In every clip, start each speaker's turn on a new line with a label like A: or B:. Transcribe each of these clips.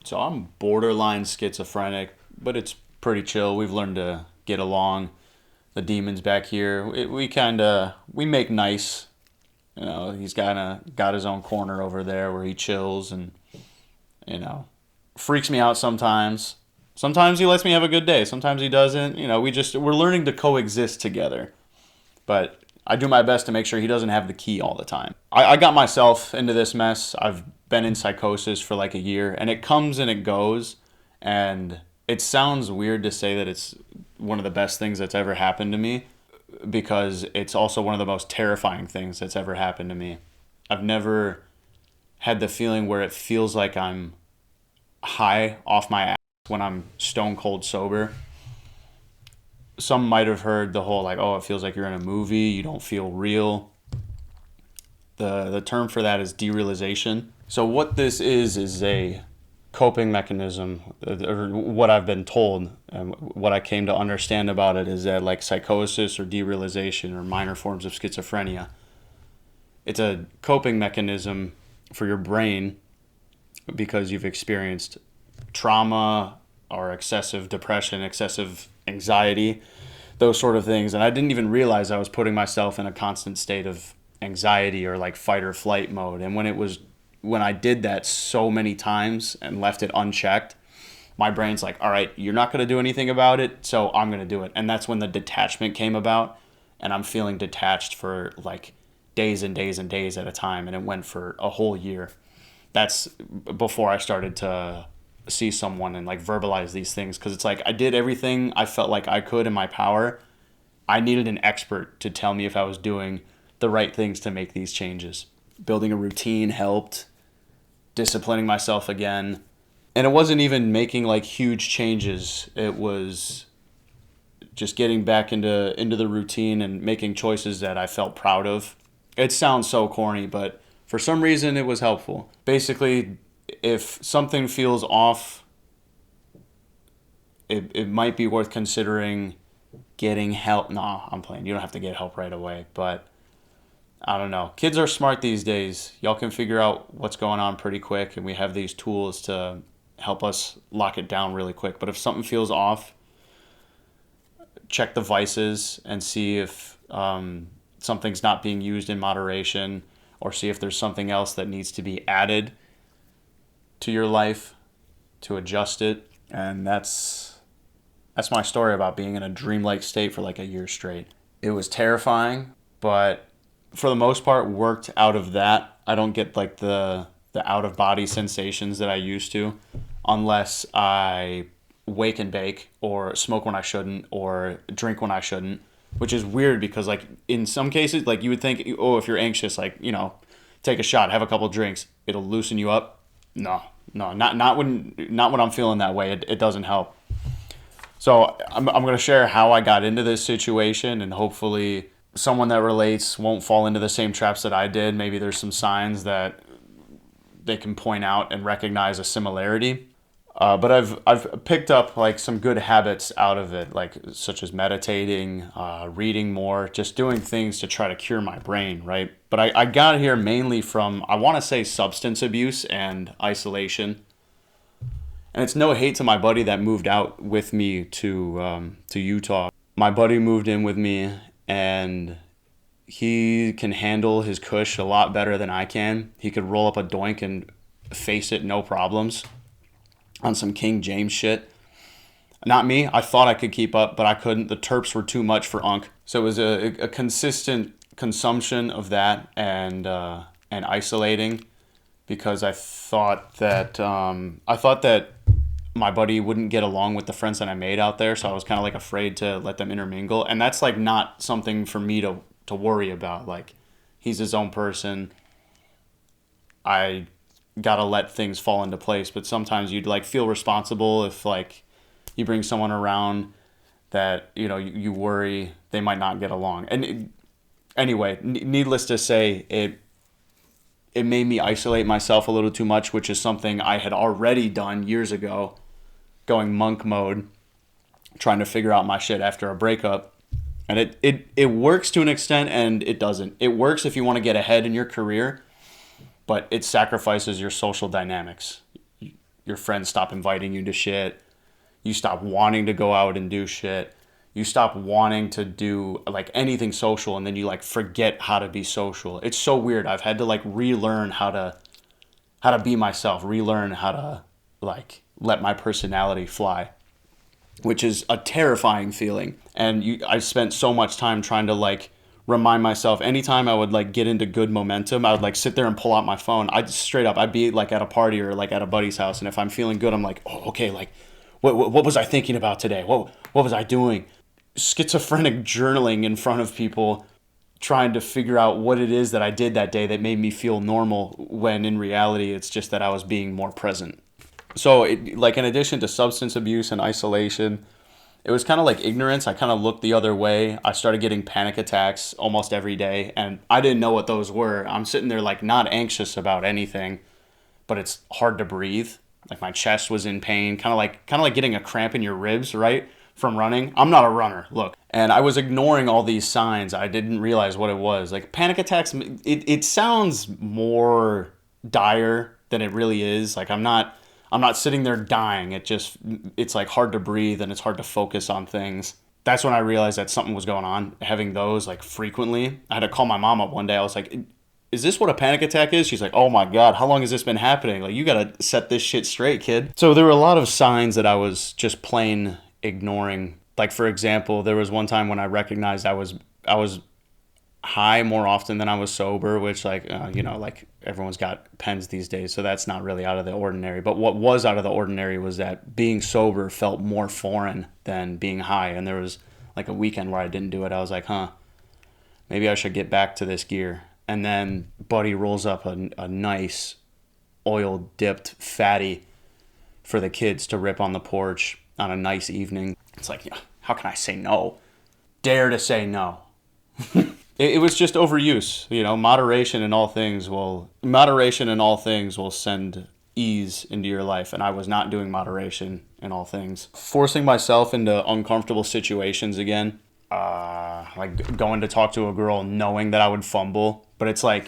A: So I'm borderline schizophrenic, but it's pretty chill. We've learned to get along. The demons back here, we make nice. He's got his own corner over there where he chills and you know freaks me out sometimes. Sometimes he lets me have a good day. Sometimes he doesn't. We're learning to coexist together. But I do my best to make sure he doesn't have the key all the time. I got myself into this mess. I've been in psychosis for like a year, and it comes and it goes. And it sounds weird to say that it's one of the best things that's ever happened to me because it's also one of the most terrifying things that's ever happened to me. I've never had the feeling where it feels like I'm high off my ass when I'm stone cold sober. Some might have heard the whole like, oh, it feels like you're in a movie, you don't feel real. The term for that is derealization. So what this is a coping mechanism, or what I've been told, and what I came to understand about it is that like psychosis or derealization or minor forms of schizophrenia, it's a coping mechanism for your brain because you've experienced trauma or excessive depression, excessive anxiety, those sort of things. And I didn't even realize I was putting myself in a constant state of anxiety or like fight or flight mode. And when I did that so many times and left it unchecked, my brain's like, all right, you're not going to do anything about it, so I'm going to do it. And that's when the detachment came about, and I'm feeling detached for like days and days and days at a time, and it went for a whole year. That's before I started to see someone and like verbalize these things, because it's like I did everything I felt like I could in my power. I needed an expert to tell me if I was doing the right things to make these changes. Building a routine helped, disciplining myself again. And it wasn't even making like huge changes. It was just getting back into the routine and making choices that I felt proud of. It sounds so corny, but for some reason it was helpful. Basically, if something feels off, it might be worth considering getting help. Nah, I'm playing. You don't have to get help right away, but I don't know. Kids are smart these days. Y'all can figure out what's going on pretty quick, and we have these tools to help us lock it down really quick. But if something feels off, check the vices and see if something's not being used in moderation, or see if there's something else that needs to be added to your life to adjust it. And that's my story about being in a dreamlike state for like a year straight. It was terrifying, but for the most part worked out of that. I don't get like the out of body sensations that I used to unless I wake and bake or smoke when I shouldn't or drink when I shouldn't, which is weird because like in some cases, like you would think, oh, if you're anxious, like, take a shot, have a couple drinks, it'll loosen you up. No, not when I'm feeling that way. It doesn't help. So I'm going to share how I got into this situation, and hopefully someone that relates won't fall into the same traps that I did. Maybe there's some signs that they can point out and recognize a similarity. But I've picked up like some good habits out of it, like such as meditating, reading more, just doing things to try to cure my brain, right? But I got here mainly from, I want to say, substance abuse and isolation. And it's no hate to my buddy that moved out with me to Utah. My buddy moved in with me, and he can handle his kush a lot better than I can. He could roll up a doink and face it no problems on some King James shit. Not me. I thought I could keep up, but I couldn't. The terps were too much for Unc. So it was a consistent consumption of that and isolating, because I thought that my buddy wouldn't get along with the friends that I made out there, so I was kind of like afraid to let them intermingle. And that's like not something for me to worry about. Like, he's his own person. I gotta let things fall into place, but sometimes you'd like feel responsible if like you bring someone around that you worry they might not get along. And anyway, needless to say, it made me isolate myself a little too much, which is something I had already done years ago, going monk mode, trying to figure out my shit after a breakup. And it works to an extent, and it doesn't. It works if you want to get ahead in your career, but it sacrifices your social dynamics. your friends stop inviting you to shit. You stop wanting to go out and do shit. You stop wanting to do like anything social, and then you like forget how to be social. It's so weird. I've had to like relearn how to be myself, relearn how to like let my personality fly, which is a terrifying feeling. And I spent so much time trying to like remind myself. Anytime I would like get into good momentum, I would like sit there and pull out my phone. I'd be like at a party or like at a buddy's house, and if I'm feeling good, I'm like, oh, okay, like what was I thinking about today? What was I doing? Schizophrenic journaling in front of people, trying to figure out what it is that I did that day that made me feel normal, when in reality it's just that I was being more present. So like in addition to substance abuse and isolation, it was kind of like ignorance. I kind of looked the other way. I started getting panic attacks almost every day, and I didn't know what those were. I'm sitting there like not anxious about anything, but it's hard to breathe. Like my chest was in pain, kind of like getting a cramp in your ribs, right? From running. I'm not a runner, look. And I was ignoring all these signs. I didn't realize what it was. Like panic attacks, it sounds more dire than it really is. Like I'm not sitting there dying. It's like hard to breathe and it's hard to focus on things. That's when I realized that something was going on, having those like frequently. I had to call my mom up one day. I was like, is this what a panic attack is? She's like, oh my God, how long has this been happening? Like, you gotta set this shit straight, kid. So there were a lot of signs that I was just plain ignoring. Like, for example, there was one time when I recognized I was high more often than I was sober, which like, like everyone's got pens these days, so that's not really out of the ordinary. But what was out of the ordinary was that being sober felt more foreign than being high. And there was like a weekend where I didn't do it. I was like, maybe I should get back to this gear. And then buddy rolls up a nice oil dipped fatty for the kids to rip on the porch on a nice evening. It's like, yeah, how can I say no? Dare to say no. It was just overuse. Moderation in all things will send ease into your life. And I was not doing moderation in all things. Forcing myself into uncomfortable situations again. Like going to talk to a girl knowing that I would fumble. But it's like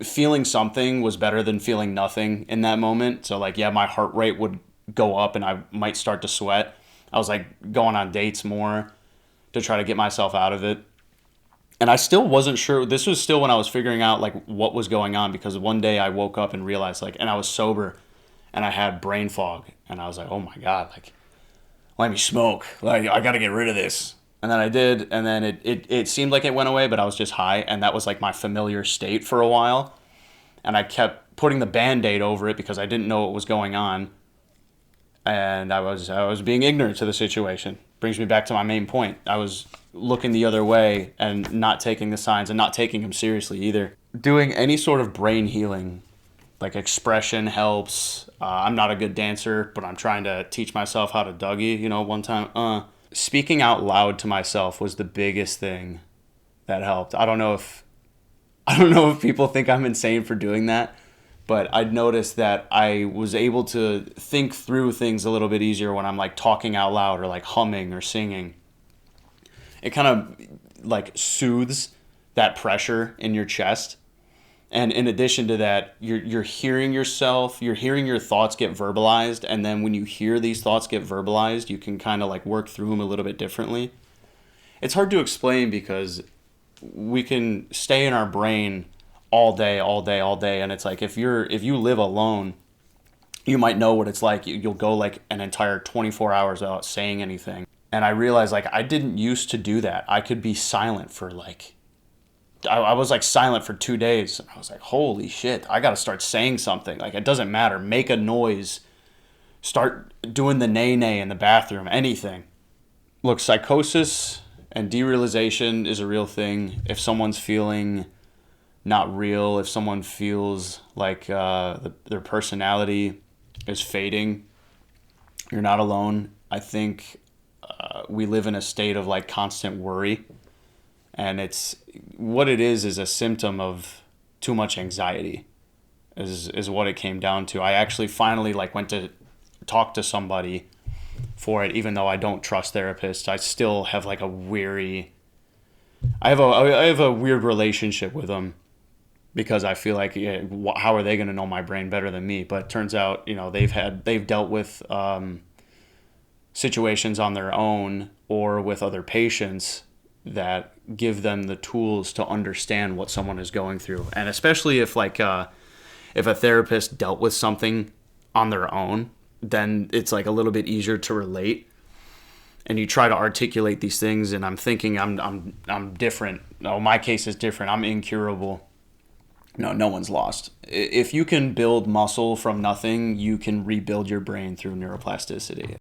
A: feeling something was better than feeling nothing in that moment. So like, yeah, my heart rate would go up and I might start to sweat. I was like going on dates more to try to get myself out of it. And I still wasn't sure. This was still when I was figuring out like what was going on, because one day I woke up and realized and I was sober and I had brain fog, and I was like, oh my God, like let me smoke. Like I got to get rid of this. And then I did. And then it seemed like it went away, but I was just high. And that was like my familiar state for a while. And I kept putting the Band-Aid over it because I didn't know what was going on. And I was being ignorant to the situation. Brings me back to my main point. I was looking the other way and not taking the signs and not taking them seriously either. Doing any sort of brain healing, like expression, helps. I'm not a good dancer, but I'm trying to teach myself how to Dougie. One time, speaking out loud to myself was the biggest thing that helped. I don't know if people think I'm insane for doing that, but I'd noticed that I was able to think through things a little bit easier when I'm like talking out loud or like humming or singing. It kind of like soothes that pressure in your chest. And in addition to that, you're hearing yourself, you're hearing your thoughts get verbalized. And then when you hear these thoughts get verbalized, you can kind of like work through them a little bit differently. It's hard to explain because we can stay in our brain all day. And it's like, if you live alone, you might know what it's like. You'll go like an entire 24 hours without saying anything. And I realized like I didn't used to do that. I could be silent for like, I was like silent for 2 days. And I was like, holy shit, I got to start saying something. Like, it doesn't matter. Make a noise. Start doing the nay-nay in the bathroom, anything. Look, psychosis and derealization is a real thing. If someone's feeling not real, if someone feels like their personality is fading, you're not alone. I think we live in a state of like constant worry, and it's what it is a symptom of too much anxiety is what it came down to. I actually finally like went to talk to somebody for it, even though I don't trust therapists. I still have like I have a weird relationship with them. because I feel like, yeah, how are they going to know my brain better than me? But it turns out, they've dealt with situations on their own or with other patients that give them the tools to understand what someone is going through. And especially if a therapist dealt with something on their own, then it's like a little bit easier to relate. And you try to articulate these things, and I'm thinking I'm different. No, my case is different. I'm incurable. No one's lost. If you can build muscle from nothing, you can rebuild your brain through neuroplasticity.